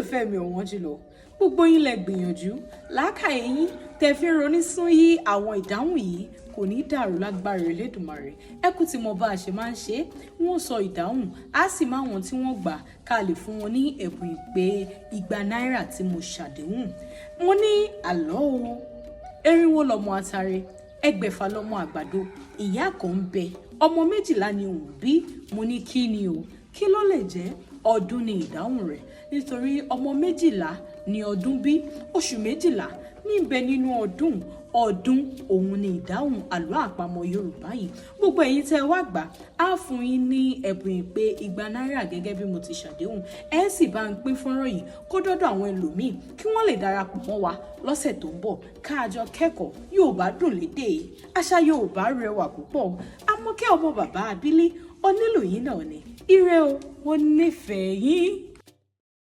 olólùfẹ́ mi ọ̀wọ́n jùlọ gbogbo yín lẹ gbìyànjú làákàyè yín tẹ́ fi ronú sún yí àwọn ìdáhùn yìí kò ní dàrú lágbára Elédùmarè ẹ kú tí mo bá a ṣe máa ń ṣe wọ́n sọ ìdáhùn á sì máa wọn tí wọ́n gbà ká lè fún wọn ní ẹ̀bùn ìpè $200 tí mo ṣàdéhùn mo ní àlọ́ o erinwo lọmọ atare ẹgbẹ̀fà lọmọ àgbàdo ìyá kan ń bẹ ọmọ 12 ni òun bí mo ní kí ni o kí ló lè jẹ́ ọdún ni ìdáhùn rẹ̀ nítorí ọmọ 12 ni ọdún bí oṣù 12 níbẹ̀ nínú ọdún òun ni ìdáhùn àlọ́ àpamọ̀ Yorùbá yìí gbogbo ẹ̀yin tẹ́ wá gbà á fún yín ní ẹ̀bùn ìpè $200 gẹ́gẹ́ bí mo ti ṣàdéhùn ẹ sì bá ń pín fọ́nrán yìí kó dọ́dọ̀ àwọn ẹlòmíì kí wọ́n lè darapọ̀ mọ́ wa lọ́sẹ̀ tó ń bọ̀ káàjọ kẹ́kọ̀ọ́ Yorùbá dùn lédè àṣà Yorùbá rẹwà púpọ̀ Àmọ́kẹ́ ọmọ bàbá Abílí onílù yìí náà ni ire o mo nífẹ̀ẹ́ yín.